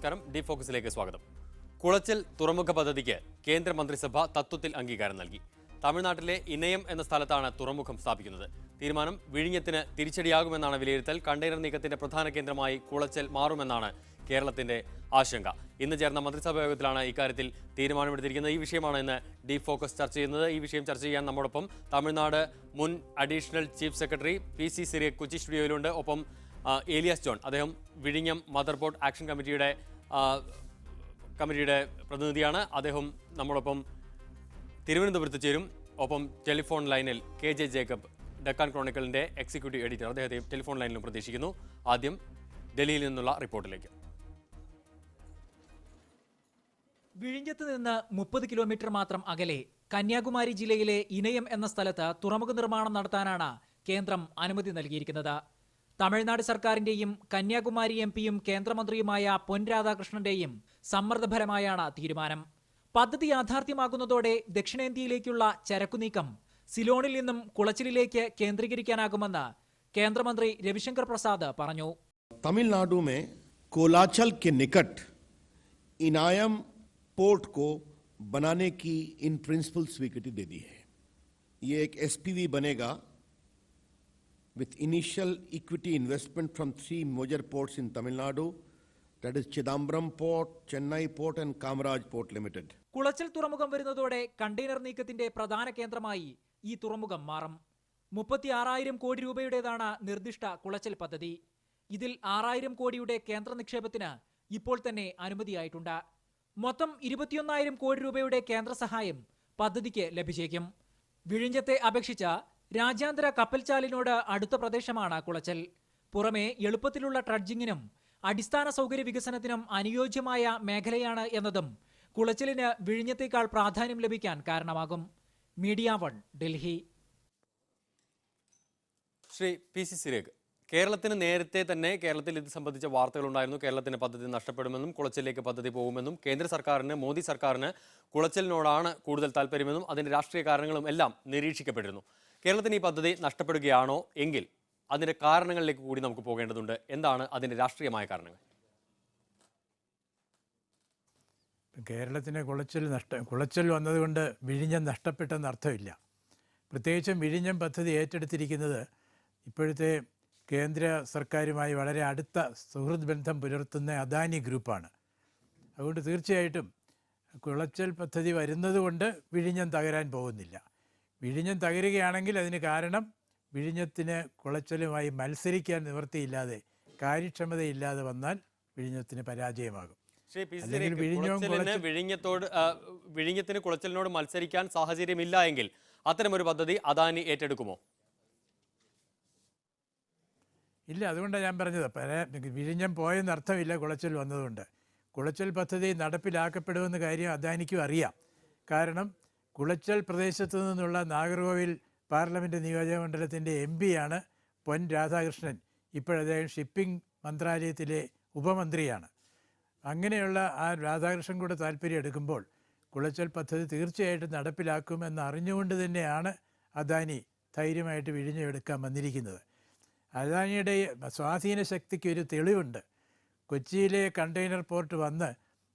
നമസ്കാരം. ഡീപ് ഫോക്കസിലേക്ക് സ്വാഗതം. കുളച്ചൽ തുറമുഖ പദ്ധതിക്ക് കേന്ദ്രമന്ത്രിസഭ തത്വത്തിൽ അംഗീകാരം നൽകി. തമിഴ്നാട്ടിലെ ഇനയം എന്ന സ്ഥലത്താണ് തുറമുഖം സ്ഥാപിക്കുന്നത്. തീരുമാനം വിഴിഞ്ഞത്തിന് തിരിച്ചടിയാകുമെന്നാണ് വിലയിരുത്തൽ. കണ്ടെയ്നർ നീക്കത്തിന്റെ പ്രധാന കേന്ദ്രമായി കുളച്ചൽ മാറുമെന്നാണ് കേരളത്തിന്റെ ആശങ്ക. ഇന്ന് ചേർന്ന മന്ത്രിസഭാ യോഗത്തിലാണ് ഇക്കാര്യത്തിൽ തീരുമാനമെടുത്തിരിക്കുന്നത്. ഈ വിഷയമാണ് ഇന്ന് ഡീപ് ഫോക്കസ് ചർച്ച ചെയ്യുന്നത്. ഈ വിഷയം ചർച്ച ചെയ്യാൻ നമ്മോടൊപ്പം തമിഴ്നാട് മുൻ additional chief secretary PC Cyriac Kochi സ്റ്റുഡിയോയിലുണ്ട്. ഒപ്പം ഏലിയാസ് ജോൺ, അദ്ദേഹം വിഴിഞ്ഞം മദർ ബോർഡ് ആക്ഷൻ കമ്മിറ്റിയുടെ പ്രതിനിധിയാണ്. അദ്ദേഹം നമ്മോടൊപ്പം തിരുവനന്തപുരത്ത് ചേരും. ഒപ്പം ടെലിഫോൺ ലൈനിൽ KJ ജേക്കബ്, ഡെക്കാൻ ക്രോണിക്കലിന്റെ എക്സിക്യൂട്ടീവ് എഡിറ്റർ, അദ്ദേഹത്തെ ടെലിഫോൺ ലൈനിലും പ്രതീക്ഷിക്കുന്നു. ആദ്യം ഡൽഹിയിൽ നിന്നുള്ള റിപ്പോർട്ടിലേക്ക്. വിഴിഞ്ഞത്ത് നിന്ന് 30 കിലോമീറ്റർ മാത്രം അകലെ കന്യാകുമാരി ജില്ലയിലെ ഇനയം എന്ന സ്ഥലത്ത് തുറമുഖ നിർമ്മാണം നടത്താനാണ് കേന്ദ്രം അനുമതി നൽകിയിരിക്കുന്നത്. തമിഴ്നാട് സർക്കാരിന്റെയും കന്യാകുമാരി MPയും കേന്ദ്രമന്ത്രിയുമായ പൊൻ രാധാകൃഷ്ണന്റെയും സമ്മർദ്ദഫലമായാണ് തീരുമാനം. പദ്ധതി യാഥാർത്ഥ്യമാകുന്നതോടെ ദക്ഷിണേന്ത്യയിലേക്കുള്ള ചരക്കുനീക്കം സിലോണിൽ നിന്നും കുളച്ചിലിലേക്ക് കേന്ദ്രീകരിക്കാനാകുമെന്ന് കേന്ദ്രമന്ത്രി രവിശങ്കർ പ്രസാദ് പറഞ്ഞു. तमिलनाडु में कोलाचल के निकट इनायम पोर्ट को बनाने की इन प्रिंसिपल स्वीकृति दे दी है. ये एक SPV बनेगा with initial equity investment from 3 major ports in Tamil Nadu, that is Chidambaram Port, Chennai Port and Kamaraj Port Limited. Colachel തുറമുഖം വരുന്നതോടെ കണ്ടെയ്നർ നീക്കത്തിന്റെ പ്രധാന കേന്ദ്രമായി ഈ തുറമുഖം മാറും. 36,000 കോടി രൂപയുടേതാണ് നിർദ്ദിഷ്ട കുളച്ചൽ പദ്ധതി. ഇതിൽ 6,000 കോടിയുടെ കേന്ദ്ര നിക്ഷേപത്തിന് ഇപ്പോൾ തന്നെ അനുമതിയായിട്ടുണ്ട്. മൊത്തം 21,000 കോടി രൂപയുടെ കേന്ദ്ര സഹായം പദ്ധതിക്ക് ലഭിച്ചേക്കും. വിഴിഞ്ഞത്തെ അപേക്ഷിച്ച രാജ്യാന്തര കപ്പൽച്ചാലിനോട് അടുത്ത പ്രദേശമാണ് കുളച്ചൽ. പുറമെ എളുപ്പത്തിലുള്ള ട്രഡ്ജിങ്ങിനും അടിസ്ഥാന സൗകര്യ വികസനത്തിനും അനുയോജ്യമായ മേഖലയാണ് എന്നതും കുളച്ചലിന് വിഴിഞ്ഞത്തേക്കാൾ പ്രാധാന്യം ലഭിക്കാൻ കാരണമാകും. മീഡിയ 1, ഡൽഹി. ശ്രീ PC സിറിയക്, കേരളത്തിന് നേരത്തെ തന്നെ കേരളത്തിൽ ഇത് സംബന്ധിച്ച വാർത്തകളുണ്ടായിരുന്നു. കേരളത്തിന് പദ്ധതി നഷ്ടപ്പെടുമെന്നും കുളച്ചലിലേക്ക് പദ്ധതി പോകുമെന്നും കേന്ദ്ര സർക്കാരിന്, മോദി സർക്കാരിന് കുളച്ചലിനോടാണ് കൂടുതൽ താല്പര്യമെന്നും അതിന്റെ രാഷ്ട്രീയ കാരണങ്ങളും എല്ലാം നിരീക്ഷിക്കപ്പെട്ടിരുന്നു. കേരളത്തിന് ഈ പദ്ധതി നഷ്ടപ്പെടുകയാണോ എങ്കിൽ അതിന്റെ കാരണങ്ങളിലേക്ക് കൂടി നമുക്ക് പോകേണ്ടതുണ്ട്. എന്താണ് അതിന്റെ രാഷ്ട്രീയമായ കാരണങ്ങൾ? കേരളത്തിന് കുളച്ചൽ വന്നതുകൊണ്ട് വിഴിഞ്ഞം നഷ്ടപ്പെട്ടെന്ന് അർത്ഥമില്ല. പ്രത്യേകിച്ചും വിഴിഞ്ഞം പദ്ധതി ഏറ്റെടുത്തിരിക്കുന്നത് ഇപ്പോഴത്തെ കേന്ദ്ര സർക്കാരുമായി വളരെ അടുത്ത സുഹൃത്ത് ബന്ധം പുലർത്തുന്ന അദാനി ഗ്രൂപ്പാണ്. അതുകൊണ്ട് തീർച്ചയായിട്ടും കുളച്ചൽ പദ്ധതി വരുന്നതുകൊണ്ട് വിഴിഞ്ഞം തകരാൻ പോകുന്നില്ല. വിഴിഞ്ഞം തകരുകയാണെങ്കിൽ അതിന് കാരണം വിഴിഞ്ഞത്തിന് കുളച്ചലുമായി മത്സരിക്കാൻ നിവൃത്തിയില്ലാതെ, കാര്യക്ഷമതയില്ലാതെ വന്നാൽ വിഴിഞ്ഞത്തിന് പരാജയമാകും. വിഴിഞ്ഞത്തിന് കുളച്ചലിനോട് മത്സരിക്കാൻ സാഹചര്യമില്ല എങ്കിൽ അത്തരമൊരു പദ്ധതി അദാനി ഏറ്റെടുക്കുമോ? ഇല്ല, അതുകൊണ്ടാണ് ഞാൻ പറഞ്ഞത്. വിഴിഞ്ഞം പോയെന്ന് അർത്ഥമില്ല കുളച്ചൽ വന്നതുകൊണ്ട്. കുളച്ചൽ പദ്ധതി നടപ്പിലാക്കപ്പെടുമെന്ന കാര്യം അദാനിക്കും അറിയാം. കാരണം കുളച്ചൽ പ്രദേശത്തു നിന്നുള്ള നാഗർകോവിൽ പാർലമെൻറ്റ് നിയോജകമണ്ഡലത്തിൻ്റെ MPയാണ് പൊൻ രാധാകൃഷ്ണൻ. ഇപ്പോഴദ്ദേഹം ഷിപ്പിംഗ് മന്ത്രാലയത്തിലെ ഉപമന്ത്രിയാണ്. അങ്ങനെയുള്ള ആ രാധാകൃഷ്ണൻ കൂടെ താല്പര്യം എടുക്കുമ്പോൾ കുളച്ചൽ പദ്ധതി തീർച്ചയായിട്ടും നടപ്പിലാക്കുമെന്ന് അറിഞ്ഞുകൊണ്ട് തന്നെയാണ് അദാനി ധൈര്യമായിട്ട് വിഴിഞ്ഞം എടുക്കാൻ വന്നിരിക്കുന്നത്. അദാനിയുടെ സ്വാധീന ശക്തിക്ക് ഒരു തെളിവുണ്ട്. കൊച്ചിയിലെ കണ്ടെയ്നർ പോർട്ട് വന്ന്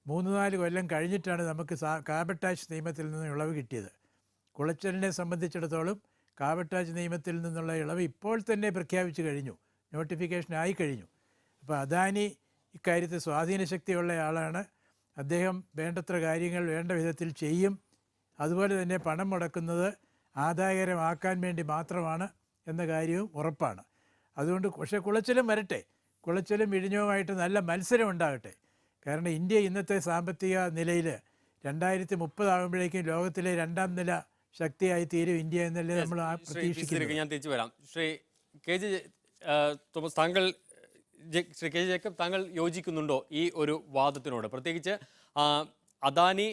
3-4 കൊല്ലം കഴിഞ്ഞിട്ടാണ് നമുക്ക് കാബട്ടാച്ച് നിയമത്തിൽ നിന്ന് ഇളവ് കിട്ടിയത്. കുളച്ചലിനെ സംബന്ധിച്ചിടത്തോളം കാബട്ടാച്ച് നിയമത്തിൽ നിന്നുള്ള ഇളവ് ഇപ്പോൾ തന്നെ പ്രഖ്യാപിച്ചു കഴിഞ്ഞു, നോട്ടിഫിക്കേഷൻ ആയി കഴിഞ്ഞു. അപ്പോൾ അദാനി ഇക്കാര്യത്തിൽ സ്വാധീന ശക്തിയുള്ള ആളാണ്. അദ്ദേഹം വേണ്ടത്ര കാര്യങ്ങൾ വേണ്ട വിധത്തിൽ ചെയ്യും. അതുപോലെ തന്നെ പണം മുടക്കുന്നത് ആദായകരമാക്കാൻ വേണ്ടി മാത്രമാണ് എന്ന കാര്യവും ഉറപ്പാണ്. അതുകൊണ്ട് പക്ഷേ കുളച്ചലും വരട്ടെ, കുളച്ചലും വിഴിഞ്ഞവുമായിട്ട് നല്ല മത്സരം ഉണ്ടാകട്ടെ. കാരണം ഇന്ത്യ ഇന്നത്തെ സാമ്പത്തിക നിലയിൽ 2030 ആകുമ്പോഴേക്കും ലോകത്തിലെ 2ാം നില ശക്തിയായി തീരും ഇന്ത്യ എന്നല്ലേ നമ്മൾ പ്രതീക്ഷിക്കുന്നത്. ഞാൻ തിരിച്ചു വരാം. Shri KJ Thomas, Shri KJ Jacob, താങ്കൾ യോജിക്കുന്നുണ്ടോ ഈ ഒരു വാദത്തിനോട്? പ്രത്യേകിച്ച് അദാനി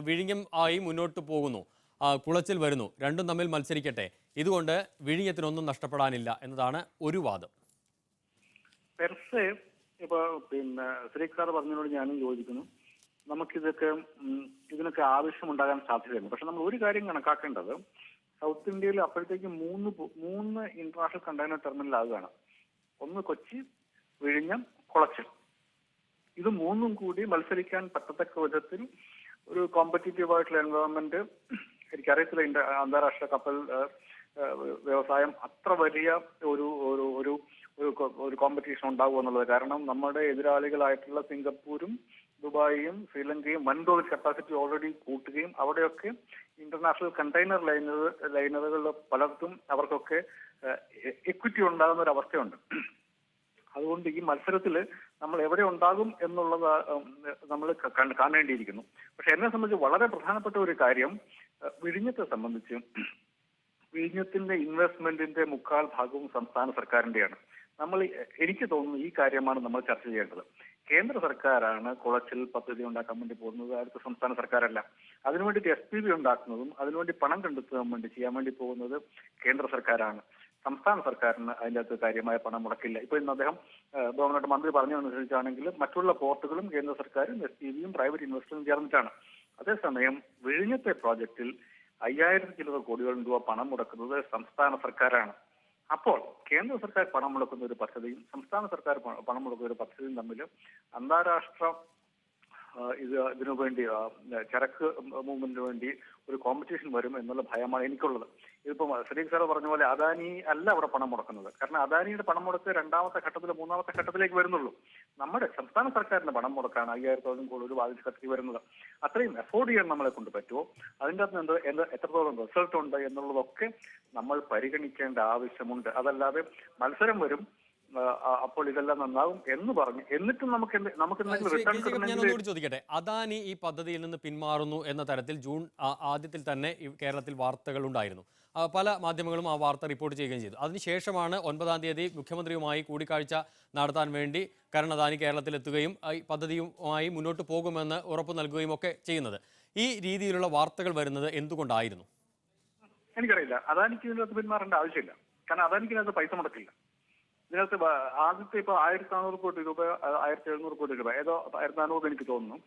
വിഴിഞ്ഞം ആയി മുന്നോട്ട് പോകുന്നു, കുളച്ചൽ വരുന്നു, രണ്ടും തമ്മിൽ മത്സരിക്കട്ടെ, ഇതുകൊണ്ട് വിഴിഞ്ഞത്തിനൊന്നും നഷ്ടപ്പെടാനില്ല എന്നതാണ് ഒരു വാദം. ഇപ്പൊ ശ്രീക് സാർ പറഞ്ഞതിനോട് ഞാനും യോജിക്കുന്നു. ഇതിനൊക്കെ ആവശ്യമുണ്ടാകാൻ സാധ്യതയുണ്ട്. പക്ഷെ നമ്മൾ ഒരു കാര്യം കണക്കാക്കേണ്ടത്, സൗത്ത് ഇന്ത്യയിൽ അപ്പോഴത്തേക്ക് മൂന്ന് ഇന്റർനാഷണൽ കണ്ടെയ്നർ ടെർമിനൽ ആകുകയാണ്. ഒന്ന് കൊച്ചി, വിഴിഞ്ഞം, കുളച്ചൽ. ഇത് മൂന്നും കൂടി മത്സരിക്കാൻ പറ്റത്തക്ക വിധത്തിൽ ഒരു കോമ്പറ്റീറ്റീവ് ആയിട്ടുള്ള എൻവയോൺമെന്റ് എനിക്കറിയത്തില്ല. അന്താരാഷ്ട്ര കപ്പൽ വ്യവസായം അത്ര വലിയ ഒരു ഒരു ഒരു കോമ്പറ്റീഷൻ ഉണ്ടാകും എന്നുള്ളത്. കാരണം നമ്മുടെ എതിരാളികളായിട്ടുള്ള സിംഗപ്പൂരും ദുബായിയും ശ്രീലങ്കയും വൻതോതിൽ കപ്പാസിറ്റി ഓൾറെഡി കൂട്ടുകയും അവിടെയൊക്കെ ഇന്റർനാഷണൽ കണ്ടെയ്നർ ലൈനറുകളുടെ പലർക്കും അവർക്കൊക്കെ എക്വിറ്റി ഉണ്ടാകുന്ന ഒരു അവസ്ഥയുണ്ട്. അതുകൊണ്ട് ഈ മത്സരത്തിൽ നമ്മൾ എവിടെ ഉണ്ടാകും എന്നുള്ളത് നമ്മൾ കാണേണ്ടിയിരിക്കുന്നു. പക്ഷെ എന്നെ സംബന്ധിച്ച് വളരെ പ്രധാനപ്പെട്ട ഒരു കാര്യം വിഴിഞ്ഞത്തെ സംബന്ധിച്ച് വിഴിഞ്ഞത്തിന്റെ ഇൻവെസ്റ്റ്മെന്റിന്റെ 3/4 ഭാഗവും സംസ്ഥാന സർക്കാരിന്റെയാണ്. എനിക്ക് തോന്നുന്നു ഈ കാര്യമാണ് നമ്മൾ ചർച്ച ചെയ്യേണ്ടത്. കേന്ദ്ര സർക്കാരാണ് കുളച്ചിൽ പദ്ധതി ഉണ്ടാക്കാൻ വേണ്ടി പോകുന്നത്, അടുത്ത സംസ്ഥാന സർക്കാരല്ല. അതിനുവേണ്ടിയിട്ട് SPV ഉണ്ടാക്കുന്നതും അതിനുവേണ്ടി പണം കണ്ടെത്താൻ വേണ്ടി ചെയ്യാൻ വേണ്ടി പോകുന്നത് കേന്ദ്ര സർക്കാരാണ്. സംസ്ഥാന സർക്കാരിന് അതിൻ്റെ അകത്ത് കാര്യമായ പണം മുടക്കില്ല. ഇപ്പൊ ഇന്ന് അദ്ദേഹം ബഹുമാനപ്പെട്ട മന്ത്രി പറഞ്ഞതനുസരിച്ചാണെങ്കിൽ മറ്റുള്ള പോർട്ടുകളും കേന്ദ്ര സർക്കാരും SPVയും പ്രൈവറ്റ് ഇൻവെസ്റ്ററും ചേർന്നിട്ടാണ്. അതേസമയം വിഴിഞ്ഞത്തെ പ്രോജക്റ്റിൽ 5000 ചില്ലറ കോടിയോളം രൂപ പണം മുടക്കുന്നത് സംസ്ഥാന സർക്കാരാണ്. അപ്പോൾ കേന്ദ്ര സർക്കാർ പണം മുടക്കുന്ന ഒരു പദ്ധതിയും സംസ്ഥാന സർക്കാർ പണം മുടക്കുന്ന ഒരു പദ്ധതിയും തമ്മിൽ അന്താരാഷ്ട്ര ഇതിനു വേണ്ടി ചരക്ക് മൂവ്മെന്റിന് വേണ്ടി ഒരു കോമ്പറ്റീഷൻ വരും എന്നുള്ള ഭയമാണ് എനിക്കുള്ളത്. ഇതിപ്പം സലീം സാർ പറഞ്ഞ പോലെ അദാനി അല്ല അവിടെ പണം മുടക്കുന്നത്. കാരണം അദാനിയുടെ പണം മുടക്ക് 2ാമത്തെ ഘട്ടത്തിൽ 3ാമത്തെ ഘട്ടത്തിലേക്ക് വരുന്നുള്ളൂ. നമ്മുടെ സംസ്ഥാന സർക്കാരിന്റെ പണം മുടക്കാണ് 5000 കോടി ഒരു വാതിൽ വരുന്നത്. അത്രയും അഫോർഡ് ചെയ്യാൻ നമ്മളെ കൊണ്ട് പറ്റുമോ, അതിൻ്റെ അകത്ത് എത്രത്തോളം റിസൾട്ട് ഉണ്ട് എന്നുള്ളതൊക്കെ നമ്മൾ പരിഗണിക്കേണ്ട ആവശ്യമുണ്ട്. അതല്ലാതെ മത്സരം വരും അപ്പോൾ ഇതെല്ലാം നന്നാവും എന്ന് പറഞ്ഞു എന്നിട്ടും നമുക്ക് ഞാൻ ചോദിക്കട്ടെ, അദാനി ഈ പദ്ധതിയിൽ നിന്ന് പിന്മാറുന്നു എന്ന തരത്തിൽ ജൂൺ ആദ്യത്തിൽ തന്നെ കേരളത്തിൽ വാർത്തകൾ ഉണ്ടായിരുന്നു. പല മാധ്യമങ്ങളും ആ വാർത്ത റിപ്പോർട്ട് ചെയ്യുകയും ചെയ്തു. അതിനുശേഷമാണ് 9-ാം തീയതി മുഖ്യമന്ത്രിയുമായി കൂടിക്കാഴ്ച നടത്താൻ വേണ്ടി കരൺ അദാനി കേരളത്തിലെത്തുകയും ഈ പദ്ധതിയുമായി മുന്നോട്ട് പോകുമെന്ന് ഉറപ്പ് നൽകുകയും ഒക്കെ ചെയ്യുന്നത്. ഈ രീതിയിലുള്ള വാർത്തകൾ വരുന്നത് എന്തുകൊണ്ടായിരുന്നു? എനിക്കറിയില്ല. അദാനിക്ക് ഇതിനകത്ത് പിന്മാറേണ്ട ആവശ്യമില്ല. കാരണം അദാനിക്ക് ഇതിനകത്ത് പൈസ മുടക്കില്ല. ഇതിനകത്ത് ആദ്യത്തെ ഇപ്പൊ 1400 കോടി രൂപ 1700 കോടി രൂപ ഏതോ 1400 എനിക്ക് തോന്നുന്നു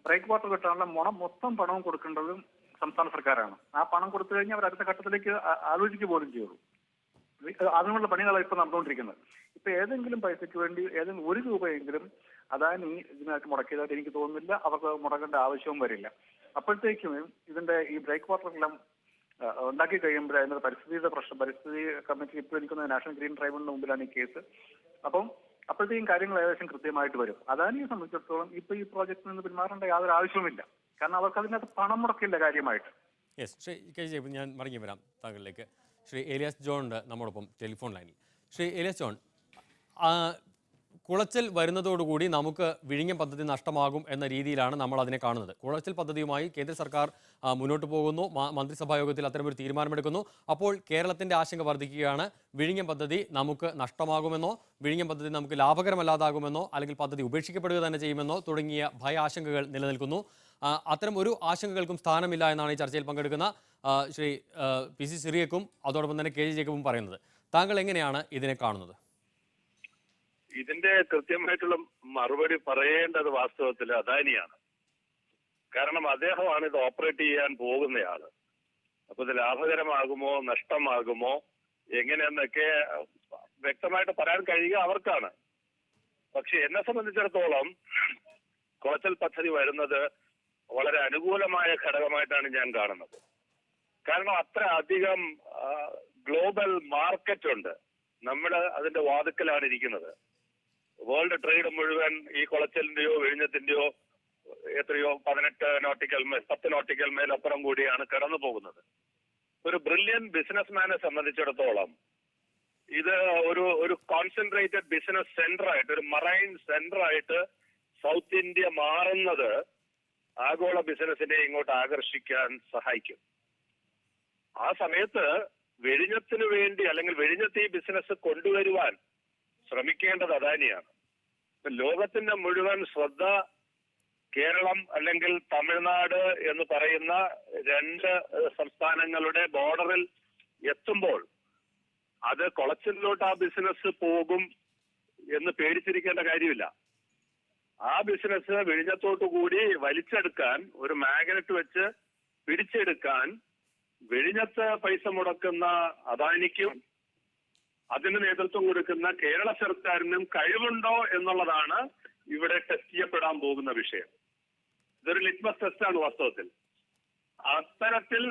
ബ്രേക്ക് വാട്ടർ കിട്ടാനുള്ള മൊത്തം പണവും കൊടുക്കേണ്ടതും സംസ്ഥാന സർക്കാരാണ്. ആ പണം കൊടുത്തു കഴിഞ്ഞാൽ അവർ അടുത്ത ഘട്ടത്തിലേക്ക് ആലോചിക്കുക പോലും ചെയ്യുള്ളൂ. അതിനുള്ള പണികളാണ് ഇപ്പൊ നടന്നുകൊണ്ടിരിക്കുന്നത്. ഇപ്പൊ ഏതെങ്കിലും പൈസയ്ക്ക് വേണ്ടി ഏതെങ്കിലും 1 രൂപയെങ്കിലും അദാനി ഇതിനായിട്ട് മുടക്കിയതായിട്ട് എനിക്ക് തോന്നുന്നില്ല. അവർക്ക് മുടക്കേണ്ട ആവശ്യവും വരില്ല. അപ്പോഴത്തേക്കും ഇതിന്റെ ഈ ബ്രേക്ക് വാട്ടറെല്ലാം ഉണ്ടാക്കി കഴിയുമ്പോൾ അതിന്റെ പരിസ്ഥിതി കമ്മിറ്റി ഇപ്പോൾ എനിക്കൊന്ന് നാഷണൽ ഗ്രീൻ ട്രൈബ്യൂണലിന് മുമ്പിലാണ് ഈ കേസ്. അപ്പം അപ്പോഴത്തേക്കും കാര്യങ്ങൾ ഏകദേശം കൃത്യമായിട്ട് വരും. അദാനിയെ സംബന്ധിച്ചിടത്തോളം ഇപ്പൊ ഈ പ്രോജക്റ്റിൽ നിന്ന് പിന്മാറേണ്ട യാതൊരു ആവശ്യവുമില്ല. കാരണം അവർക്ക് അതിനകത്ത് പണം മുടക്കില്ല കാര്യമായിട്ട്. യെസ്, ശ്രീ KJ, ഞാൻ മടങ്ങി വരാം താങ്കളിലേക്ക്. ശ്രീ ഏലിയാസ് ജോൺ നമ്മോടൊപ്പം ടെലിഫോൺ ലൈനിൽ. ശ്രീ ഏലിയാസ് ജോൺ, കുളച്ചൽ വരുന്നതോടുകൂടി നമുക്ക് വിഴിഞ്ഞം പദ്ധതി നഷ്ടമാകും എന്ന രീതിയിലാണ് നമ്മൾ അതിനെ കാണുന്നത്. കുളച്ചൽ പദ്ധതിയുമായി കേന്ദ്ര സർക്കാർ മുന്നോട്ട് പോകുന്നു, മന്ത്രിസഭാ യോഗത്തിൽ അത്തരമൊരു തീരുമാനമെടുക്കുന്നു. അപ്പോൾ കേരളത്തിൻ്റെ ആശങ്ക വർദ്ധിക്കുകയാണ്. വിഴിഞ്ഞം പദ്ധതി നമുക്ക് നഷ്ടമാകുമെന്നോ, വിഴിഞ്ഞം പദ്ധതി നമുക്ക് ലാഭകരമല്ലാതാകുമെന്നോ, അല്ലെങ്കിൽ പദ്ധതി ഉപേക്ഷിക്കപ്പെടുക തന്നെ ചെയ്യുമെന്നോ തുടങ്ങിയ ഭയാശങ്കകൾ നിലനിൽക്കുന്നു. അത്തരം ഒരു ആശങ്കകൾക്കും സ്ഥാനമില്ല എന്നാണ് ഈ ചർച്ചയിൽ പങ്കെടുക്കുന്ന ശ്രീ PC സിറിയക്കും അതോടൊപ്പം തന്നെ KJ ജേക്കബും പറയുന്നത്. താങ്കൾ എങ്ങനെയാണ് ഇതിനെ കാണുന്നത്? ഇതിന്റെ കൃത്യമായിട്ടുള്ള മറുപടി പറയേണ്ടത് വാസ്തവത്തിൽ അദാനിയാണ്. കാരണം അദ്ദേഹമാണ് ഇത് ഓപ്പറേറ്റ് ചെയ്യാൻ പോകുന്നയാള്. അപ്പൊ ഇത് ലാഭകരമാകുമോ നഷ്ടമാകുമോ എങ്ങനെയെന്നൊക്കെ വ്യക്തമായിട്ട് പറയാൻ കഴിയുക അവർക്കാണ്. പക്ഷെ എന്നെ സംബന്ധിച്ചിടത്തോളം കുളച്ചൽ പദ്ധതി വരുന്നത് വളരെ അനുകൂലമായ ഘടകമായിട്ടാണ് ഞാൻ കാണുന്നത്. കാരണം അത്ര അധികം ഗ്ലോബൽ മാർക്കറ്റ് ഉണ്ട്. നമ്മൾ അതിന്റെ വാതിക്കലാണ് ഇരിക്കുന്നത്. വേൾഡ് ട്രേഡ് മുഴുവൻ ഈ കുളച്ചലിന്റെയോ വിഴിഞ്ഞത്തിന്റെയോ എത്രയോ 10 നോട്ടിക്കൽ മൈൽ അപ്പുറം കൂടിയാണ് കടന്നു പോകുന്നത്. ഒരു ബ്രില്യൻ ബിസിനസ്മാനെ സംബന്ധിച്ചിടത്തോളം ഇത് ഒരു കോൺസെൻട്രേറ്റഡ് ബിസിനസ് സെന്റർ ആയിട്ട്, ഒരു മറൈൻ സെന്റർ ആയിട്ട് സൗത്ത് ഇന്ത്യ മാറുന്നത് ആഗോള ബിസിനസിനെ ഇങ്ങോട്ട് ആകർഷിക്കാൻ സഹായിക്കും. ആ സമയത്ത് വിഴിഞ്ഞത്തിന് വേണ്ടി അല്ലെങ്കിൽ വിഴിഞ്ഞത്ത് ഈ ബിസിനസ് കൊണ്ടുവരുവാൻ ശ്രമിക്കേണ്ടത് അദാനിയാണ്. ലോകത്തിന്റെ മുഴുവൻ ശ്രദ്ധ കേരളം അല്ലെങ്കിൽ തമിഴ്നാട് എന്ന് പറയുന്ന 2 സംസ്ഥാനങ്ങളുടെ ബോർഡറിൽ എത്തുമ്പോൾ അത് കുളച്ചിലോട്ട് ആ ബിസിനസ് പോകും എന്ന് പേടിച്ചിരിക്കേണ്ട കാര്യമില്ല. ആ ബിസിനസ് വിഴിഞ്ഞത്തോട്ടു കൂടി വലിച്ചെടുക്കാൻ, ഒരു മാഗ്നറ്റ് വെച്ച് പിടിച്ചെടുക്കാൻ വിഴിഞ്ഞത്ത് പൈസ മുടക്കുന്ന അദാനിക്കും അതിന് നേതൃത്വം കൊടുക്കുന്ന കേരള സർക്കാരിനും കഴിവുണ്ടോ എന്നുള്ളതാണ് ഇവിടെ ടെസ്റ്റ് ചെയ്യപ്പെടാൻ പോകുന്ന വിഷയം. ഇതൊരു ലിറ്റ്മസ് ടെസ്റ്റാണ് വാസ്തവത്തിൽ. അത്തരത്തിൽ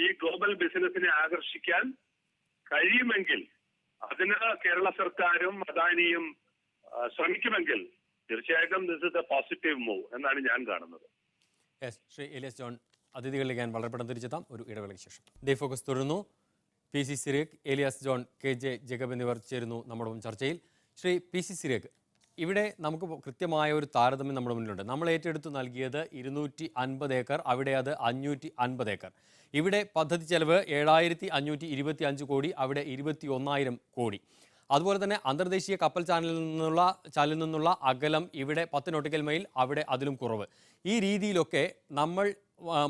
ഈ ഗ്ലോബൽ ബിസിനസിനെ ആകർഷിക്കാൻ കഴിയുമെങ്കിൽ അതിന് കേരള സർക്കാരും അദാനിയും ശ്രമിക്കുമെങ്കിൽ തീർച്ചയായിട്ടും this is A positive move എന്നാണ് ഞാൻ കാണുന്നത്. ശ്രീ ഏലിയാസ് ജോൺ, അതിഥികളിലേക്ക് ഞാൻ വളരെ പെട്ടെന്ന് തിരിച്ചെത്താം ഒരു ഇടവേളയ്ക്ക് ശേഷം. ഡേ ഫോക്കസ് തുടരുന്നു. PC സിറിയക്, ഏലിയാസ് ജോൺ, KJ ജേക്കബ് എന്നിവർ ചേരുന്നു നമ്മുടെ ചർച്ചയിൽ. ശ്രീ PC സിറിയക്, ഇവിടെ നമുക്ക് കൃത്യമായ ഒരു താരതമ്യം നമ്മുടെ മുന്നിലുണ്ട്. നമ്മൾ ഏറ്റെടുത്ത് നൽകിയത് 250 ഏക്കർ, അവിടെ അത് 550 ഏക്കർ. ഇവിടെ പദ്ധതി ചെലവ് 7525 കോടി, അവിടെ 21,000 കോടി. അതുപോലെ തന്നെ അന്തർദേശീയ കപ്പൽ ചാനലിൽ നിന്നുള്ള അകലം ഇവിടെ 10 നോട്ടിക്കൽ മൈൽ, അവിടെ അതിലും കുറവ്. ഈ രീതിയിലൊക്കെ നമ്മൾ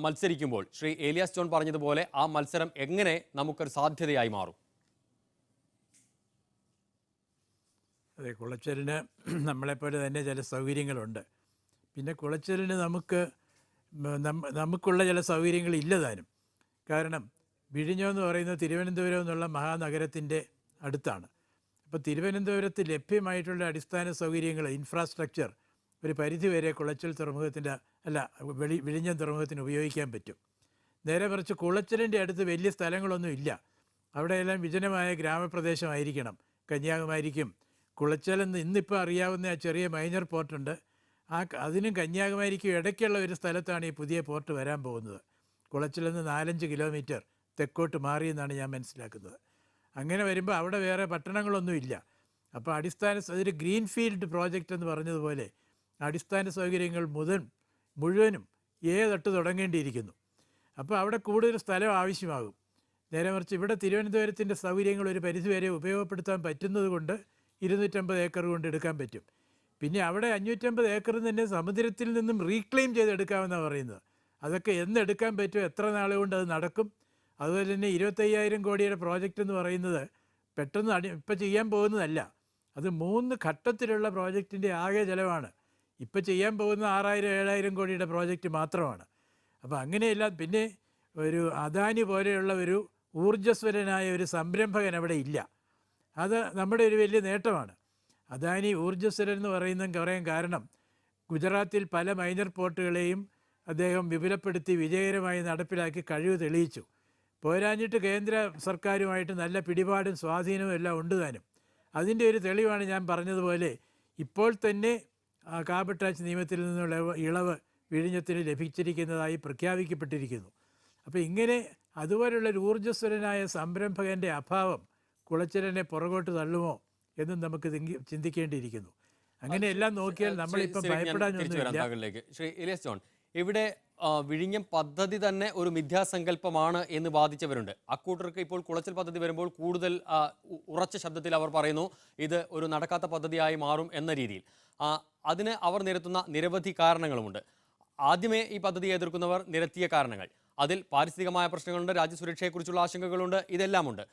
മത്സരിക്കുമ്പോൾ ശ്രീ ഏലിയാസ് ജോൺ പറഞ്ഞതുപോലെ ആ മത്സരം എങ്ങനെ നമുക്കൊരു സാധ്യതയായി മാറും? അതെ, കുളച്ചലിന് നമ്മളെപ്പോലെ തന്നെ ചില സൗകര്യങ്ങളുണ്ട്. പിന്നെ കുളച്ചലിന് നമുക്കുള്ള ചില സൗകര്യങ്ങൾ ഇല്ലതാനും. കാരണം വിഴിഞ്ഞം എന്ന് പറയുന്നത് തിരുവനന്തപുരം എന്നുള്ള മഹാനഗരത്തിൻ്റെ അടുത്താണ്. അപ്പോൾ തിരുവനന്തപുരത്ത് ലഭ്യമായിട്ടുള്ള അടിസ്ഥാന സൗകര്യങ്ങൾ, ഇൻഫ്രാസ്ട്രക്ചർ ഒരു പരിധിവരെ കുളച്ചൽ തുറമുഖത്തിൻ്റെ വിഴിഞ്ഞം തുറമുഖത്തിന് ഉപയോഗിക്കാൻ പറ്റും. നേരെ മറിച്ച് കുളച്ചലിൻ്റെ അടുത്ത് വലിയ സ്ഥലങ്ങളൊന്നും ഇല്ല. അവിടെയെല്ലാം വിജനമായ ഗ്രാമപ്രദേശമായിരിക്കണം. കന്യാകുമാരിക്കും കുളച്ചലെന്ന് ഇന്നിപ്പോൾ അറിയാവുന്ന ആ ചെറിയ മൈനർ പോർട്ടുണ്ട്, അതിനും കന്യാകുമാരിക്കും ഇടയ്ക്കുള്ള ഒരു സ്ഥലത്താണ് ഈ പുതിയ പോർട്ട് വരാൻ പോകുന്നത്. കുളച്ചലെന്ന് 4-5 കിലോമീറ്റർ തെക്കോട്ട് മാറിയെന്നാണ് ഞാൻ മനസ്സിലാക്കുന്നത്. അങ്ങനെ വരുമ്പോൾ അവിടെ വേറെ പട്ടണങ്ങളൊന്നും ഇല്ല. അപ്പോൾ അതൊരു ഗ്രീൻ ഫീൽഡ് പ്രോജക്റ്റ് എന്ന് പറഞ്ഞതുപോലെ അടിസ്ഥാന സൗകര്യങ്ങൾ മുഴുവനും തൊട്ട് തുടങ്ങേണ്ടിയിരിക്കുന്നു. അപ്പോൾ അവിടെ കൂടുതൽ സ്ഥലം ആവശ്യമാകും. നേരെ മറിച്ച് ഇവിടെ തിരുവനന്തപുരത്തിൻ്റെ സൗകര്യങ്ങൾ ഒരു പരിധിവരെ ഉപയോഗപ്പെടുത്താൻ പറ്റുന്നത് കൊണ്ട് 250 ഏക്കർ കൊണ്ട് എടുക്കാൻ പറ്റും. പിന്നെ അവിടെ 550 ഏക്കർ തന്നെ സമുദ്രത്തിൽ നിന്നും റീക്ലെയിം ചെയ്തെടുക്കാമെന്നാണ് പറയുന്നത്. അതൊക്കെ എന്നെടുക്കാൻ പറ്റുമോ, എത്ര നാളുകൊണ്ട് അത് നടക്കും? അതുപോലെ തന്നെ 25,000 കോടിയുടെ പ്രോജക്റ്റ് എന്ന് പറയുന്നത് പെട്ടെന്ന് ഇപ്പം ചെയ്യാൻ പോകുന്നതല്ല. അത് 3 ഘട്ടത്തിലുള്ള പ്രോജക്റ്റിൻ്റെ ആകെ ചിലവാണ്. ഇപ്പം ചെയ്യാൻ പോകുന്ന 6,000-7,000 കോടിയുടെ പ്രോജക്റ്റ് മാത്രമാണ്. അപ്പോൾ അങ്ങനെയല്ല. പിന്നെ ഒരു അദാനി പോലെയുള്ള ഒരു ഊർജ്ജസ്വലനായ ഒരു സംരംഭകൻ അവിടെ ഇല്ല. അത് നമ്മുടെ ഒരു വലിയ നേട്ടമാണ്. അദാനി ഊർജ്ജസ്വലൻ എന്ന് പറയാൻ കാരണം ഗുജറാത്തിൽ പല മൈനർ പോർട്ടുകളെയും അദ്ദേഹം വിപുലപ്പെടുത്തി വിജയകരമായി നടപ്പിലാക്കി കഴിവ് തെളിയിച്ചു. പോരാഞ്ഞിട്ട് കേന്ദ്ര സർക്കാരുമായിട്ട് നല്ല പിടിപാടും സ്വാധീനവും എല്ലാം ഉണ്ട് താനും. അതിൻ്റെ ഒരു തെളിവാണ് ഞാൻ പറഞ്ഞതുപോലെ ഇപ്പോൾ തന്നെ കാർബൺ ടാക്സ് നിയമത്തിൽ നിന്നുള്ള ഇളവ് വിഴിഞ്ഞത്തിന് ലഭിച്ചിരിക്കുന്നതായി പ്രഖ്യാപിക്കപ്പെട്ടിരിക്കുന്നു. അപ്പോൾ ഇങ്ങനെ അതുപോലുള്ളൊരു ഊർജ്ജസ്വലനായ സംരംഭകൻ്റെ അഭാവം കുളച്ചലിനെ പുറകോട്ട് തള്ളുമോ എന്നും നമുക്ക് ചിന്തിക്കേണ്ടിയിരിക്കുന്നു. അങ്ങനെയെല്ലാം നോക്കിയാൽ നമ്മളിപ്പം ഭയപ്പെടാനൊന്നുമില്ല. ശ്രീ ഏലിയാസ് ജോൺ, ഇവിടെ വിഴിഞ്ഞം പദ്ധതി തന്നെ ഒരു മിഥ്യാസങ്കല്പമാണ് എന്ന് വാദിച്ചവരുണ്ട്. അക്കൂട്ടർക്ക് ഇപ്പോൾ കുളച്ചൽ പദ്ധതി വരുമ്പോൾ കൂടുതൽ ഉറച്ച ശബ്ദത്തിൽ അവർ പറയുന്നു ഇത് ഒരു നടക്കാത്ത പദ്ധതിയായി മാറും എന്ന രീതിയിൽ. അതിന് അവർ നിരത്തുന്ന നിരവധി കാരണങ്ങളുമുണ്ട്. ആദ്യമേ ഈ പദ്ധതി എതിർക്കുന്നവർ നിരത്തിയ കാരണങ്ങൾ, അതിൽ പാരിസ്ഥിതികമായ പ്രശ്നങ്ങളുണ്ട്, രാജ്യസുരക്ഷയെക്കുറിച്ചുള്ള ആശങ്കകളുണ്ട്, ഇതെല്ലാമുണ്ട്.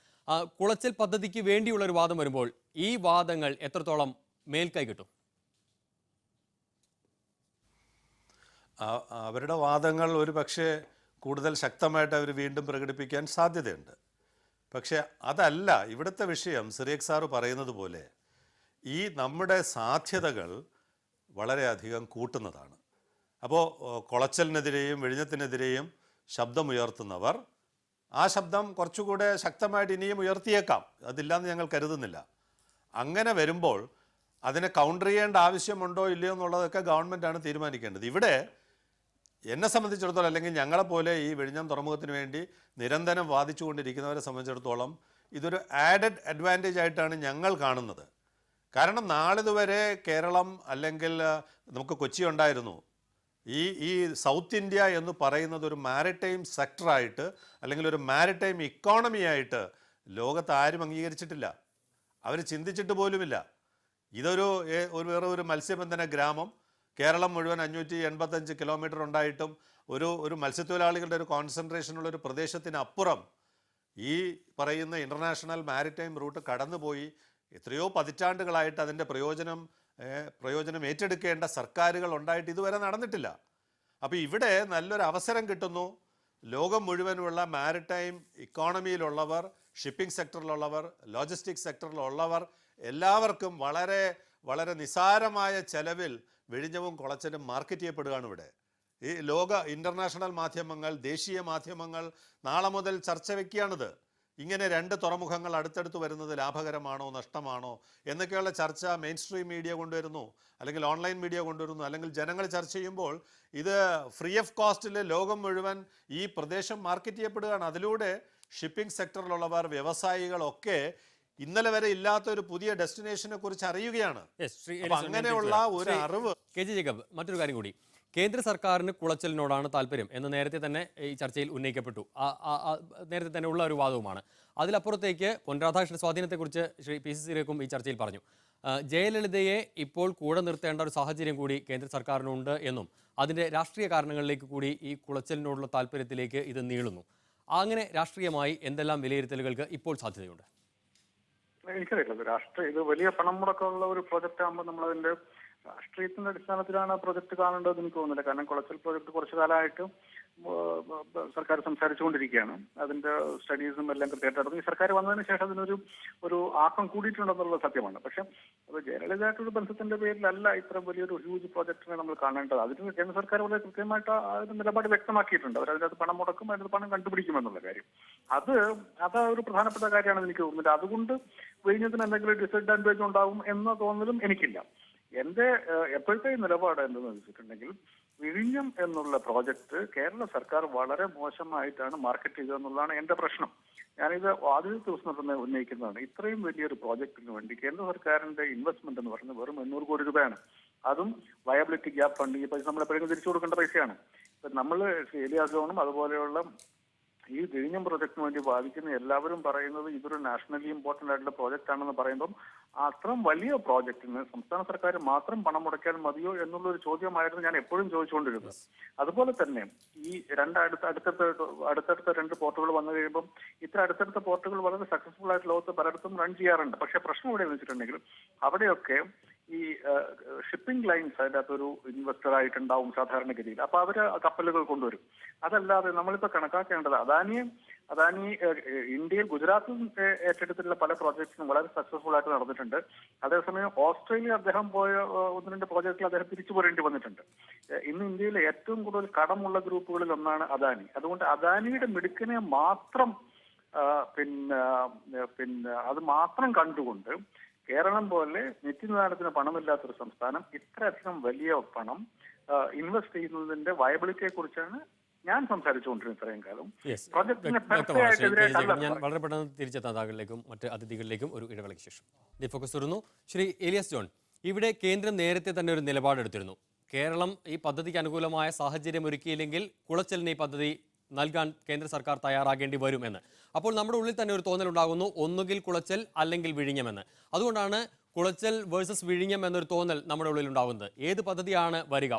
കുളച്ചൽ പദ്ധതിക്ക് വേണ്ടിയുള്ള ഒരു വാദം വരുമ്പോൾ ഈ വാദങ്ങൾ എത്രത്തോളം മേൽക്കൈ കിട്ടും? അവരുടെ വാദങ്ങൾ ഒരു പക്ഷേ കൂടുതൽ ശക്തമായിട്ട് അവർ വീണ്ടും പ്രകടിപ്പിക്കാൻ സാധ്യതയുണ്ട്. പക്ഷേ അതല്ല ഇവിടുത്തെ വിഷയം. സിറിയക് സാറ് പറയുന്നത് പോലെ ഈ നമ്മുടെ സാധ്യതകൾ വളരെയധികം കൂട്ടുന്നതാണ്. അപ്പോൾ കുളച്ചലിനെതിരെയും വിഴിഞ്ഞത്തിനെതിരെയും ശബ്ദമുയർത്തുന്നവർ ആ ശബ്ദം കുറച്ചുകൂടെ ശക്തമായിട്ട് ഇനിയും ഉയർത്തിയേക്കാം. അതില്ലാന്ന് ഞങ്ങൾ കരുതുന്നില്ല. അങ്ങനെ വരുമ്പോൾ അതിനെ കൗണ്ടർ ചെയ്യേണ്ട ആവശ്യമുണ്ടോ ഇല്ലയോ എന്നുള്ളതൊക്കെ ഗവൺമെൻറ്റാണ് തീരുമാനിക്കേണ്ടത്. ഇവിടെ എന്നെ സംബന്ധിച്ചിടത്തോളം, അല്ലെങ്കിൽ ഞങ്ങളെപ്പോലെ ഈ വിഴിഞ്ഞം തുറമുഖത്തിന് വേണ്ടി നിരന്തരം വാദിച്ചുകൊണ്ടിരിക്കുന്നവരെ സംബന്ധിച്ചിടത്തോളം ഇതൊരു ആഡഡ് അഡ്വാൻറ്റേജ് ആയിട്ടാണ് ഞങ്ങൾ കാണുന്നത്. കാരണം നാളിതുവരെ കേരളം, അല്ലെങ്കിൽ നമുക്ക് കൊച്ചി ഉണ്ടായിരുന്നു, ഈ സൗത്ത് ഇന്ത്യ എന്ന് പറയുന്നത് ഒരു മാരിടൈം സെക്ടറായിട്ട് അല്ലെങ്കിൽ ഒരു മാരിടൈം ഇക്കോണമി ആയിട്ട് ലോകത്ത് ആരും അംഗീകരിച്ചിട്ടില്ല. അവർ ചിന്തിച്ചിട്ട് പോലുമില്ല. ഇതൊരു വേറെ ഒരു മത്സ്യബന്ധന ഗ്രാമം, കേരളം മുഴുവൻ 585 കിലോമീറ്റർ ഉണ്ടായിട്ടും ഒരു മത്സ്യത്തൊഴിലാളികളുടെ ഒരു കോൺസെൻട്രേഷനുള്ള ഒരു പ്രദേശത്തിനപ്പുറം ഈ പറയുന്ന ഇൻ്റർനാഷണൽ മാരിടൈം റൂട്ട് കടന്നുപോയി എത്രയോ പതിറ്റാണ്ടുകളായിട്ട് അതിൻ്റെ പ്രയോജനം ഏറ്റെടുക്കേണ്ട സർക്കാരുകൾ ഉണ്ടായിട്ട് ഇതുവരെ നടന്നിട്ടില്ല. അപ്പോൾ ഇവിടെ നല്ലൊരു അവസരം കിട്ടുന്നു. ലോകം മുഴുവനുള്ള മാരിടൈം ഇക്കോണമിയിലുള്ളവർ, ഷിപ്പിംഗ് സെക്ടറിലുള്ളവർ, ലോജിസ്റ്റിക്സ് സെക്ടറിലുള്ളവർ എല്ലാവർക്കും വളരെ വളരെ നിസാരമായ ചെലവിൽ വിഴിഞ്ഞവും കുളച്ചലും മാർക്കറ്റ് ചെയ്യപ്പെടുകയാണ് ഇവിടെ. ഈ ലോക ഇൻ്റർനാഷണൽ മാധ്യമങ്ങൾ, ദേശീയ മാധ്യമങ്ങൾ നാളെ മുതൽ ചർച്ച വയ്ക്കുകയാണിത്. ഇങ്ങനെ 2 തുറമുഖങ്ങൾ അടുത്തടുത്ത് വരുന്നത് ലാഭകരമാണോ നഷ്ടമാണോ എന്നൊക്കെയുള്ള ചർച്ച മെയിൻ സ്ട്രീം മീഡിയ കൊണ്ടുവരുന്നു, അല്ലെങ്കിൽ ഓൺലൈൻ മീഡിയ കൊണ്ടുവരുന്നു, അല്ലെങ്കിൽ ജനങ്ങൾ ചർച്ച ചെയ്യുമ്പോൾ ഇത് ഫ്രീ ഓഫ് കോസ്റ്റിൽ ലോകം മുഴുവൻ ഈ പ്രദേശം മാർക്കറ്റ് ചെയ്യപ്പെടുകയാണ്. അതിലൂടെ ഷിപ്പിംഗ് സെക്ടറിലുള്ളവർ, വ്യവസായികളൊക്കെ ഇന്നലെ വരെ ഇല്ലാത്ത ഒരു പുതിയ ഡെസ്റ്റിനേഷനെ കുറിച്ച് അറിയുകയാണ്. Yes, ശ്രീ അപ്പോൾ എലിസൺ, അങ്ങനെയുള്ള ഒരു അറിവ് കെ ജെ ജേക്കബ്, മറ്റൊരു കാര്യം കൂടി, കേന്ദ്ര സർക്കാരിന് കുളച്ചലിനോടാണ് താല്പര്യം എന്ന് നേരത്തെ തന്നെ ഈ ചർച്ചയിൽ ഉന്നയിക്കപ്പെട്ടു. നേരത്തെ തന്നെ ഉള്ള ഒരു വാദവുമാണ്. അതിലപ്പുറത്തേക്ക് പൊൻ രാധാകൃഷ്ണൻ സ്വാധീനത്തെക്കുറിച്ച് ശ്രീ പി സി സിയിലേക്കും ഈ ചർച്ചയിൽ പറഞ്ഞു. ജയലളിതയെ ഇപ്പോൾ കൂടെ നിർത്തേണ്ട ഒരു സാഹചര്യം കൂടി കേന്ദ്ര സർക്കാരിനുണ്ട് എന്നും അതിൻ്റെ രാഷ്ട്രീയ കാരണങ്ങളിലേക്ക് കൂടി ഈ കുളച്ചലിനോടുള്ള താല്പര്യത്തിലേക്ക് ഇത് നീളുന്നു. അങ്ങനെ രാഷ്ട്രീയമായി എന്തെല്ലാം വിലയിരുത്തലുകൾക്ക് ഇപ്പോൾ സാധ്യതയുണ്ട്? എനിക്കറിയില്ല. ഇത് വലിയ പണം മുടക്കമുള്ള ഒരു പ്രോജക്റ്റ് ആകുമ്പോൾ നമ്മളതിന്റെ രാഷ്ട്രീയത്തിന്റെ അടിസ്ഥാനത്തിലാണ് പ്രൊജക്ട് കാണേണ്ടതെന്ന് എനിക്ക് തോന്നുന്നില്ല. കാരണം കുളച്ചൽ പ്രോജക്ട് കുറച്ചു കാലമായിട്ട് സർക്കാർ സംസാരിച്ചുകൊണ്ടിരിക്കുകയാണ്. അതിന്റെ സ്റ്റഡീസും എല്ലാം കൃത്യമായിട്ട് നടന്നു. ഈ സർക്കാർ വന്നതിന് ശേഷം അതിനൊരു ആക്കം കൂടിയിട്ടുണ്ടെന്നുള്ളത് സത്യമാണ്. പക്ഷെ അത് ജയലളിതയായിട്ടൊരു ബന്ധത്തിന്റെ പേരിലല്ല ഇത്ര വലിയൊരു ഹ്യൂജ് പ്രോജക്റ്റിനെ നമ്മൾ കാണേണ്ടത്. അതിന് കേന്ദ്ര സർക്കാർ വളരെ കൃത്യമായിട്ട് അതിന്റെ നിലപാട് വ്യക്തമാക്കിയിട്ടുണ്ട്. അവർ അതിനകത്ത് പണം മുടക്കും, അതിനകത്ത് പണം കണ്ടുപിടിക്കുമെന്നുള്ള കാര്യം. അത് ഒരു പ്രധാനപ്പെട്ട കാര്യമാണെന്ന് എനിക്ക് തോന്നുന്നില്ല. അതുകൊണ്ട് വിഴിഞ്ഞത്തിന് എന്തെങ്കിലും ഡിസഡ്വാൻറ്റേജ് ഉണ്ടാവും എന്ന തോന്നലും എനിക്കില്ല. എന്റെ എപ്പോഴത്തെ നിലപാട് എന്തെന്ന് വെച്ചിട്ടുണ്ടെങ്കിൽ, വിഴിഞ്ഞം എന്നുള്ള പ്രോജക്റ്റ് കേരള സർക്കാർ വളരെ മോശമായിട്ടാണ് മാർക്കറ്റ് ചെയ്തതെന്നുള്ളതാണ് എന്റെ പ്രശ്നം. ഞാനിത് ആദ്യത്തെ ദിവസം തന്നെ ഉന്നയിക്കുന്നതാണ്. ഇത്രയും വലിയൊരു പ്രോജക്റ്റിന് വേണ്ടി കേന്ദ്ര സർക്കാരിന്റെ ഇൻവെസ്റ്റ്മെന്റ് എന്ന് പറയുന്നത് വെറും 800 കോടി രൂപയാണ്. അതും വയബിലിറ്റി ഗ്യാപ്പ് ഫണ്ട്. ഈ പൈസ നമ്മൾ എപ്പോഴെങ്കിലും തിരിച്ചു കൊടുക്കേണ്ട പൈസയാണ്. ഇപ്പൊ നമ്മൾ എലിയാസ് ജോണും അതുപോലെയുള്ള ഈ വിഴിഞ്ഞം പ്രോജക്റ്റിന് വേണ്ടി ബാധിക്കുന്ന എല്ലാവരും പറയുന്നത് ഇതൊരു നാഷണലി ഇമ്പോർട്ടന്റ് ആയിട്ടുള്ള പ്രോജക്റ്റ് ആണെന്ന് പറയുമ്പം അത്രയും വലിയ പ്രോജക്റ്റിന് സംസ്ഥാന സർക്കാർ മാത്രം പണം മുടക്കാൻ മതിയോ എന്നുള്ളൊരു ചോദ്യമായിരുന്നു ഞാൻ എപ്പോഴും ചോദിച്ചുകൊണ്ടിരുന്നത്. അതുപോലെ തന്നെ ഈ അടുത്തടുത്ത 2 പോർട്ടുകൾ വന്നു കഴിയുമ്പോൾ ഇത്ര അടുത്തടുത്ത പോർട്ടുകൾ വളരെ സക്സസ്ഫുൾ ആയിട്ട് ലോകത്ത് പലയിടത്തും റൺ ചെയ്യാറുണ്ട്. പക്ഷെ പ്രശ്നം എവിടെയെന്ന് വെച്ചിട്ടുണ്ടെങ്കിൽ അവിടെയൊക്കെ ഈ ഷിപ്പിംഗ് ലൈൻസ് അതിൻ്റെ അകത്തൊരു ഇൻവെസ്റ്റർ ആയിട്ടുണ്ടാവും സാധാരണഗതിയിൽ. അപ്പൊ അവര് കപ്പലുകൾ കൊണ്ടുവരും. അതല്ലാതെ നമ്മളിപ്പോ കണക്കാക്കേണ്ടത് അദാനി ഇന്ത്യയിൽ ഗുജറാത്തിൽ ഏറ്റെടുത്തിട്ടുള്ള പല പ്രോജക്ട്സും വളരെ സക്സസ്ഫുൾ ആയിട്ട് നടന്നിട്ടുണ്ട്. അതേസമയം ഓസ്ട്രേലിയ അദ്ദേഹം പോയ 1-2 പ്രോജക്റ്റുകൾ അദ്ദേഹം തിരിച്ചു പോരേണ്ടി വന്നിട്ടുണ്ട്. ഇന്ന് ഇന്ത്യയിലെ ഏറ്റവും കൂടുതൽ കടമുള്ള ഗ്രൂപ്പുകളിൽ ഒന്നാണ് അദാനി. അതുകൊണ്ട് അദാനിയുടെ മിടുക്കിനെ മാത്രം അത് മാത്രം കണ്ടുകൊണ്ട് കേരളം പോലെ നിത്യനിദാനത്തിന് പണമില്ലാത്തൊരു സംസ്ഥാനം ഇത്രയധികം വലിയ പണം ഇൻവെസ്റ്റ് ചെയ്യുന്നതിന്റെ വയബിലിറ്റിയെ കുറിച്ചാണ് ഞാൻ സംസാരിച്ചുകൊണ്ടിരുന്നത് ഇത്രയും കാലം. ഞാൻ വളരെ പെട്ടെന്ന് തിരിച്ചെത്താൻ താങ്കളിലേക്കും മറ്റ് അതിഥികളിലേക്കും ഒരു ഇടവേളയ്ക്ക് ശേഷം ഫോക്കസ് വരുന്നു. ശ്രീ എലിയാസ് ജോൺ, ഇവിടെ കേന്ദ്രം നേരത്തെ തന്നെ ഒരു നിലപാടെടുത്തിരുന്നു. കേരളം ഈ പദ്ധതിക്ക് അനുകൂലമായ സാഹചര്യം ഒരുക്കിയില്ലെങ്കിൽ കുളച്ചലിന് ഈ പദ്ധതി നൽകാൻ കേന്ദ്ര സർക്കാർ തയ്യാറാകേണ്ടി വരുമെന്ന്. അപ്പോൾ നമ്മുടെ ഉള്ളിൽ തന്നെ ഒരു തോന്നലുണ്ടാകുന്നു, ഒന്നുകിൽ കുളച്ചൽ അല്ലെങ്കിൽ വിഴിഞ്ഞമെന്ന്. അതുകൊണ്ടാണ് കുളച്ചൽ വേഴ്സസ് വിഴിഞ്ഞം എന്നൊരു തോന്നൽ നമ്മുടെ ഉള്ളിൽ ഉണ്ടാകുന്നത്. ഏത് പദ്ധതിയാണ് വരിക,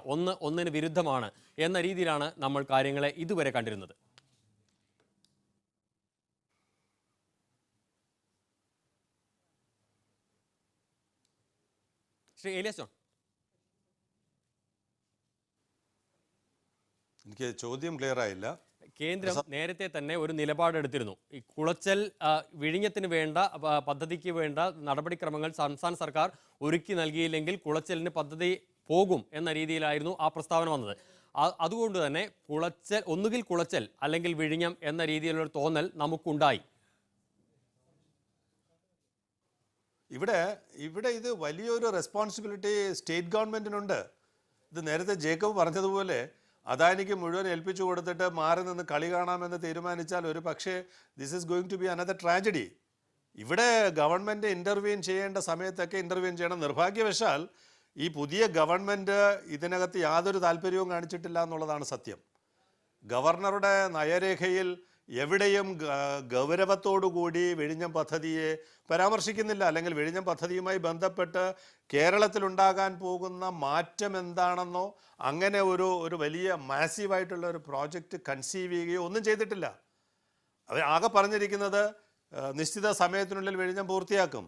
ഒന്നിന് വിരുദ്ധമാണ് എന്ന രീതിയിലാണ് നമ്മൾ കാര്യങ്ങളെ ഇതുവരെ കണ്ടിരുന്നത്. ശ്രീ എലിയാസ് ജോൺ, എനിക്ക് ചോദ്യം ക്ലിയർ ആയില്ല. കേന്ദ്രം നേരത്തെ തന്നെ ഒരു നിലപാടെടുത്തിരുന്നു. ഈ കുളച്ചൽ വിഴിഞ്ഞത്തിന് വേണ്ട പദ്ധതിക്ക് വേണ്ട നടപടിക്രമങ്ങൾ സംസ്ഥാന സർക്കാർ ഒരുക്കി നൽകിയില്ലെങ്കിൽ കുളച്ചലിന് പദ്ധതി പോകും എന്ന രീതിയിലായിരുന്നു ആ പ്രസ്താവന വന്നത്. അതുകൊണ്ട് തന്നെ ഒന്നുകിൽ കുളച്ചൽ അല്ലെങ്കിൽ വിഴിഞ്ഞം എന്ന രീതിയിലുള്ള തോന്നൽ നമുക്കുണ്ടായി. ഇവിടെ ഇത് വലിയൊരു റെസ്പോൺസിബിലിറ്റി സ്റ്റേറ്റ് ഗവൺമെന്റിനുണ്ട്. ഇത് നേരത്തെ ജേക്കബ് പറഞ്ഞതുപോലെ അദാനിക്ക് മുഴുവൻ ഏൽപ്പിച്ചു കൊടുത്തിട്ട് മാറി നിന്ന് കളി കാണാമെന്ന് തീരുമാനിച്ചാൽ ഒരു പക്ഷേ this is going to be another tragedy. ഇവിടെ ഗവൺമെൻറ് ഇൻ്റർവ്യൂൻ ചെയ്യേണ്ട സമയത്തൊക്കെ ഇൻ്റർവ്യൂൻ ചെയ്യണം. നിർഭാഗ്യവശാൽ ഈ പുതിയ ഗവൺമെൻറ് ഇതിനകത്ത് യാതൊരു താല്പര്യവും കാണിച്ചിട്ടില്ല എന്നുള്ളതാണ് സത്യം. ഗവർണറുടെ നയരേഖയിൽ എവിടെയും ഗൗരവത്തോടുകൂടി വിഴിഞ്ഞം പദ്ധതിയെ പരാമർശിക്കുന്നില്ല. അല്ലെങ്കിൽ വിഴിഞ്ഞം പദ്ധതിയുമായി ബന്ധപ്പെട്ട് കേരളത്തിലുണ്ടാകാൻ പോകുന്ന മാറ്റം എന്താണെന്നോ അങ്ങനെ ഒരു വലിയ മാസീവായിട്ടുള്ള ഒരു പ്രോജക്റ്റ് കൺസീവ് ചെയ്യുകയോ ഒന്നും ചെയ്തിട്ടില്ല. അവർ ആകെ പറഞ്ഞിരിക്കുന്നത് നിശ്ചിത സമയത്തിനുള്ളിൽ വിഴിഞ്ഞം പൂർത്തിയാക്കും.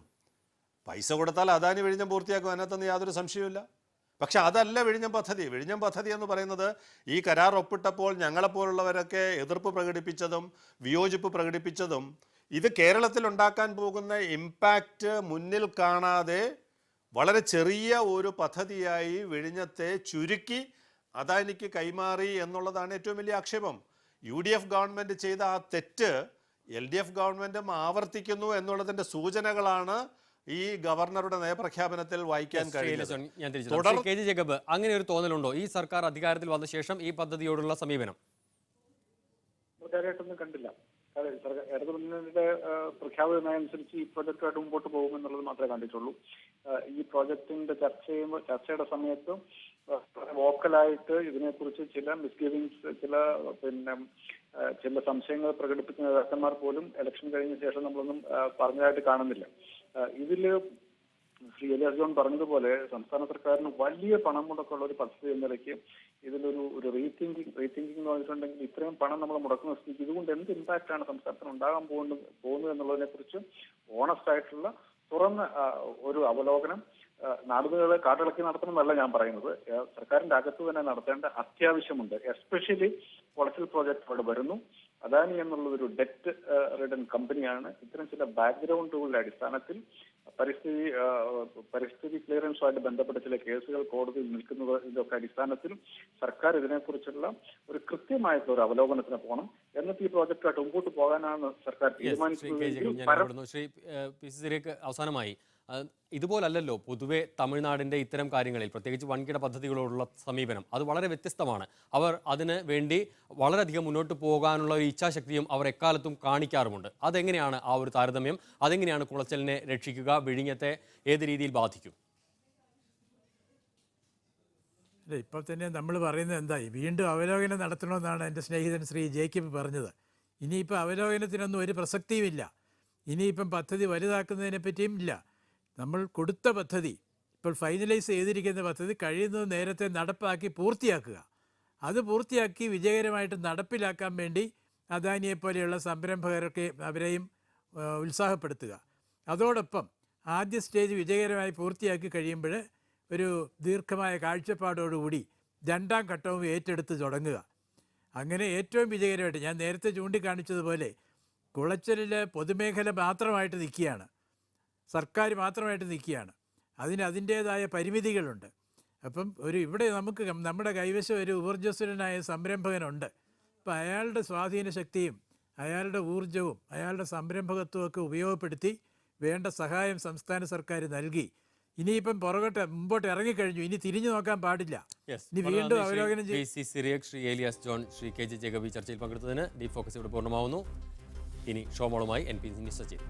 പൈസ കൊടുത്താൽ അദാനി വിഴിഞ്ഞം പൂർത്തിയാക്കും, അതിനകത്തൊന്നും യാതൊരു സംശയവുമില്ല. പക്ഷെ അതല്ല വിഴിഞ്ഞം പദ്ധതി. വിഴിഞ്ഞം പദ്ധതി എന്ന് പറയുന്നത് ഈ കരാർ ഒപ്പിട്ടപ്പോൾ ഞങ്ങളെപ്പോലുള്ളവരൊക്കെ എതിർപ്പ് പ്രകടിപ്പിച്ചതും വിയോജിപ്പ് പ്രകടിപ്പിച്ചതും ഇത് കേരളത്തിൽ ഉണ്ടാക്കാൻ പോകുന്ന ഇമ്പാക്റ്റ് മുന്നിൽ കാണാതെ വളരെ ചെറിയ ഒരു പദ്ധതിയായി വിഴിഞ്ഞത്തെ ചുരുക്കി അദാനിക്ക് കൈമാറി എന്നുള്ളതാണ് ഏറ്റവും വലിയ ആക്ഷേപം. UDF ഗവൺമെൻറ് ചെയ്ത ആ തെറ്റ് LDF ഗവൺമെൻറ്റും ആവർത്തിക്കുന്നു എന്നുള്ളതിൻ്റെ സൂചനകളാണ് ഈ ഗവർണറുടെ നയപ്രഖ്യാപനത്തിൽ വായിക്കാൻ കഴിയുന്നത്. ഞാൻ തിരിച്ചു KG ജേക്കബ്, അങ്ങനെ ഒരു തോന്നലുണ്ടോ ഈ സർക്കാർ അധികാരത്തിൽ വന്ന ശേഷം ഈ പദ്ധതിയോടുള്ള സമീപനം? കാര്യമായിട്ടൊന്നും കണ്ടില്ല. ഇടതുമുന്നണിയുടെ പ്രഖ്യാപനമനുസരിച്ച് ഈ പ്രോജക്റ്റുമായിട്ട് മുമ്പോട്ട് പോകുമെന്നുള്ളത് മാത്രമേ കണ്ടിട്ടുള്ളൂ. ഈ പ്രോജക്റ്റിന്റെ ചർച്ചയുടെ സമയത്ത് വോക്കലായിട്ട് ഇതിനെക്കുറിച്ച് ചില മിസ്ഗിവിങ്സ്, ചില സംശയങ്ങൾ പ്രകടിപ്പിക്കുന്ന നേതാക്കന്മാർ പോലും ഇലക്ഷൻ കഴിഞ്ഞ ശേഷം നമ്മളൊന്നും പറഞ്ഞതായിട്ട് കാണുന്നില്ല. ഇതില് ശ്രീ എലിയാസ് ജോൺ പറഞ്ഞതുപോലെ സംസ്ഥാന സർക്കാരിന് വലിയ പണം മുടക്കുള്ള ഒരു പദ്ധതി എന്ന നിലയ്ക്ക് ഇതിലൊരു റീതിങ്കിങ് എന്ന് പറഞ്ഞിട്ടുണ്ടെങ്കിൽ ഇത്രയും പണം നമ്മൾ മുടക്കുന്ന സ്ഥിതിക്ക് ഇതുകൊണ്ട് എന്ത് ഇമ്പാക്റ്റ് ആണ് സംസ്ഥാനത്തിന് ഉണ്ടാകാൻ പോകുന്നത് എന്നുള്ളതിനെ കുറിച്ച് ഓണസ്റ്റ് ആയിട്ടുള്ള തുറന്ന ഒരു അവലോകനം നാടുകളെ കാട്ടിളക്കി നടത്തണമെന്നല്ല ഞാൻ പറയുന്നത്. സർക്കാരിന്റെ അകത്ത് തന്നെ നടത്തേണ്ട അത്യാവശ്യമുണ്ട്. എസ്പെഷ്യലി കുളച്ചൽ പ്രോജക്റ്റ് അവിടെ വരുന്നു. അദാനി എന്നുള്ളത് ഒരു ഡെറ്റ് റിഡൻ കമ്പനിയാണ്. ഇത്തരം ചില ബാക്ക്ഗ്രൗണ്ടുകളുടെ അടിസ്ഥാനത്തിൽ പരിസ്ഥിതി ക്ലിയറൻസുമായിട്ട് ബന്ധപ്പെട്ട ചില കേസുകൾ കോടതിയിൽ നിൽക്കുന്നത് ഇതൊക്കെ അടിസ്ഥാനത്തിൽ സർക്കാർ ഇതിനെക്കുറിച്ചുള്ള ഒരു കൃത്യമായിട്ടുള്ള ഒരു അവലോകനത്തിന് പോകണം. എന്നിട്ട് ഈ പ്രോജക്റ്റായിട്ട് മുമ്പോട്ട് പോകാനാണ് സർക്കാർ തീരുമാനിക്കുന്നത്. ശ്രീ പി സി സിറിയക്ക് അവസാനമായി, ഇതുപോലല്ലോ പൊതുവെ തമിഴ്നാടിൻ്റെ ഇത്തരം കാര്യങ്ങളിൽ പ്രത്യേകിച്ച് വൻകിട പദ്ധതികളോടുള്ള സമീപനം അത് വളരെ വ്യത്യസ്തമാണ്. അവർ അതിന് വേണ്ടി വളരെയധികം മുന്നോട്ട് പോകാനുള്ള ഒരു ഇച്ഛാശക്തിയും അവർ എക്കാലത്തും കാണിക്കാറുമുണ്ട്. അതെങ്ങനെയാണ് ആ ഒരു താരതമ്യം? അതെങ്ങനെയാണ് കുളച്ചലിനെ രക്ഷിക്കുക? വിഴിഞ്ഞത്തെ ഏത് രീതിയിൽ ബാധിക്കും? അല്ല, ഇപ്പോൾ തന്നെ നമ്മൾ പറയുന്നത് എന്തായി, വീണ്ടും അവലോകനം നടത്തണമെന്നാണ് എൻ്റെ സ്നേഹിതൻ ശ്രീ ജേക്കബ് പറഞ്ഞത്. ഇനിയിപ്പോൾ അവലോകനത്തിനൊന്നും ഒരു പ്രസക്തിയുമില്ല. ഇനിയിപ്പം പദ്ധതി വലുതാക്കുന്നതിനെ പറ്റിയും ഇല്ല. നമ്മൾ കൊടുത്ത പദ്ധതി, ഇപ്പോൾ ഫൈനലൈസ് ചെയ്തിരിക്കുന്ന പദ്ധതി കഴിയുന്നത് നേരത്തെ നടപ്പാക്കി പൂർത്തിയാക്കുക. അത് പൂർത്തിയാക്കി വിജയകരമായിട്ട് നടപ്പിലാക്കാൻ വേണ്ടി അദാനിയെപ്പോലെയുള്ള സംരംഭകരൊക്കെ അവരെയും ഉത്സാഹപ്പെടുത്തുക. അതോടൊപ്പം ആദ്യ സ്റ്റേജ് വിജയകരമായി പൂർത്തിയാക്കി കഴിയുമ്പോൾ ഒരു ദീർഘമായ കാഴ്ചപ്പാടോടുകൂടി രണ്ടാം ഘട്ടവും ഏറ്റെടുത്ത് തുടങ്ങുക. അങ്ങനെ ഏറ്റവും വിജയകരമായിട്ട് ഞാൻ നേരത്തെ ചൂണ്ടിക്കാണിച്ചതുപോലെ കുളച്ചലിൽ പൊതുമേഖല മാത്രമായിട്ട് നിൽക്കുകയാണ്, സർക്കാർ മാത്രമായിട്ട് നിൽക്കുകയാണ്. അതിൻ്റേതായ പരിമിതികളുണ്ട്. അപ്പം ഇവിടെ നമുക്ക് നമ്മുടെ കൈവശം ഒരു ഊർജ്ജസ്വലനായ സംരംഭകനുണ്ട്. അപ്പം അയാളുടെ സ്വാധീന ശക്തിയും അയാളുടെ ഊർജ്ജവും അയാളുടെ സംരംഭകത്വമൊക്കെ ഉപയോഗപ്പെടുത്തി വേണ്ട സഹായം സംസ്ഥാന സർക്കാർ നൽകി. ഇനിയിപ്പം മുമ്പോട്ട് ഇറങ്ങിക്കഴിഞ്ഞു, ഇനി തിരിഞ്ഞു നോക്കാൻ പാടില്ല. ഇനി വീണ്ടും അവലോകനം ചെയ്യും. ശ്രീ സിറിയക്, ശ്രീ ഏലിയാസ് ജോൺ, ശ്രീ KG ജേക്കബ് ചർച്ചയിൽ പങ്കെടുത്തതിന് ഡീപ് ഫോക്കസ് ഇവിടെ പൂർണ്ണമാവുന്നു. ഇനി ഷോമോളുമായി NP ന്യൂസ് സജീവ്.